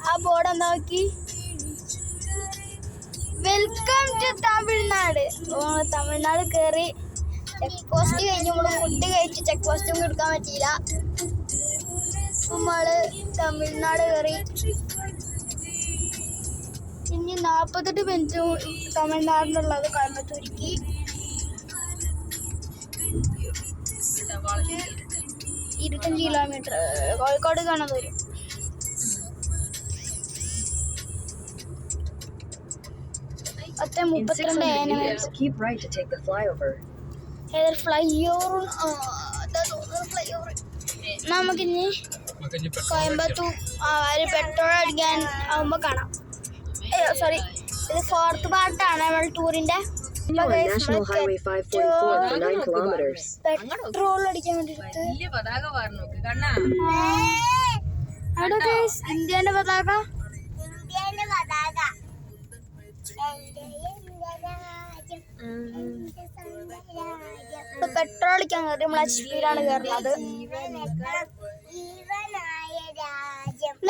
ആ ബോർഡ് നോക്കി welcome to Tamil Nadu. Tamil Nadu കയറി ചെക്ക് പോസ്റ്റ് കഴിഞ്ഞ് നമ്മള് ഫുഡ് കഴിച്ച് ചെക്ക് പോസ്റ്റ് ഒന്നും എടുക്കാൻ പറ്റിയില്ല. നമ്മള് തമിഴ്നാട് കയറി. ഇനി 48 മിനിറ്റ് തമിഴ്നാടിനുള്ളത് കോയമ്പത്തൂരിക്ക്. 25 കിലോമീറ്റർ കോഴിക്കോട് കാണാൻ വരും. നമുക്കിനി കോയമ്പത്തൂർ പെട്രോൾ അടിക്കാൻ ആവുമ്പോ കാണാം. സോറി, ഇത് 4th പാർട്ടാണ് നമ്മൾ ടൂറിന്റെ. പെട്രോൾ അടിക്കാൻ വേണ്ടി ഇന്ത്യന്റെ പതാക. പെട്രോൾ അടിക്കാൻ കയറി. നമ്മൾ HP-യിലാണ് കയറുന്നത്.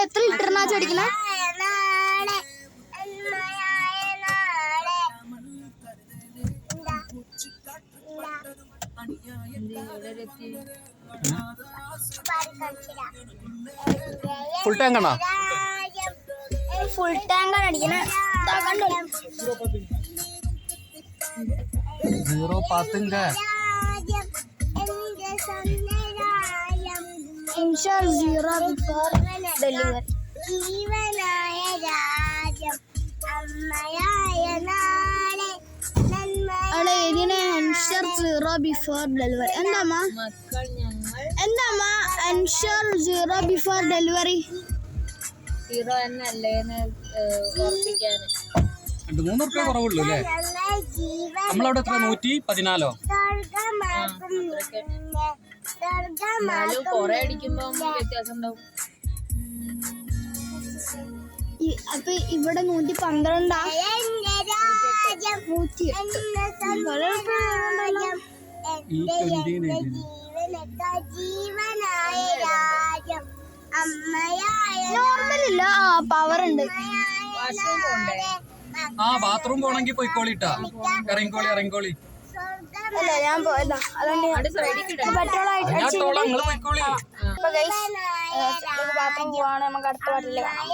എത്ര ലിറ്ററിനാ ചോദിക്കണേ? ഫുൾ ടാങ്ക് ആണോ? ഫുൾ ടാങ്കാണ് അടിക്കണേ. സീറോ പാത്തുങ്ക ഡെലിവറി. എന്താ ensure zero before delivery? Zero എന്നല്ലേന്ന് ഉറപ്പിക്കാന്. 3 റുപ്യ കുറവുള്ളൂ അല്ലേ? നമ്മളവിടെ എത്ര 114? എന്നാലും കൊറേ അടിക്കുമ്പോ വ്യത്യാസം ഉണ്ടാവും. അപ്പൊ ഇവിടെ 112. നോർമലില്ല, പവർ ഉണ്ട്. ബാത്റൂം പോണെങ്കിൽ പോയിക്കോളിട്ടാ. ഇറങ്ങിക്കോളി. അല്ല, ഞാൻ പോയതാ. അതുകൊണ്ട് പെട്രോൾ പോയിക്കോളി. ബാത്റൂം പോവാണ്. നമുക്ക് അടുത്ത പാട്ടില് കാണാം.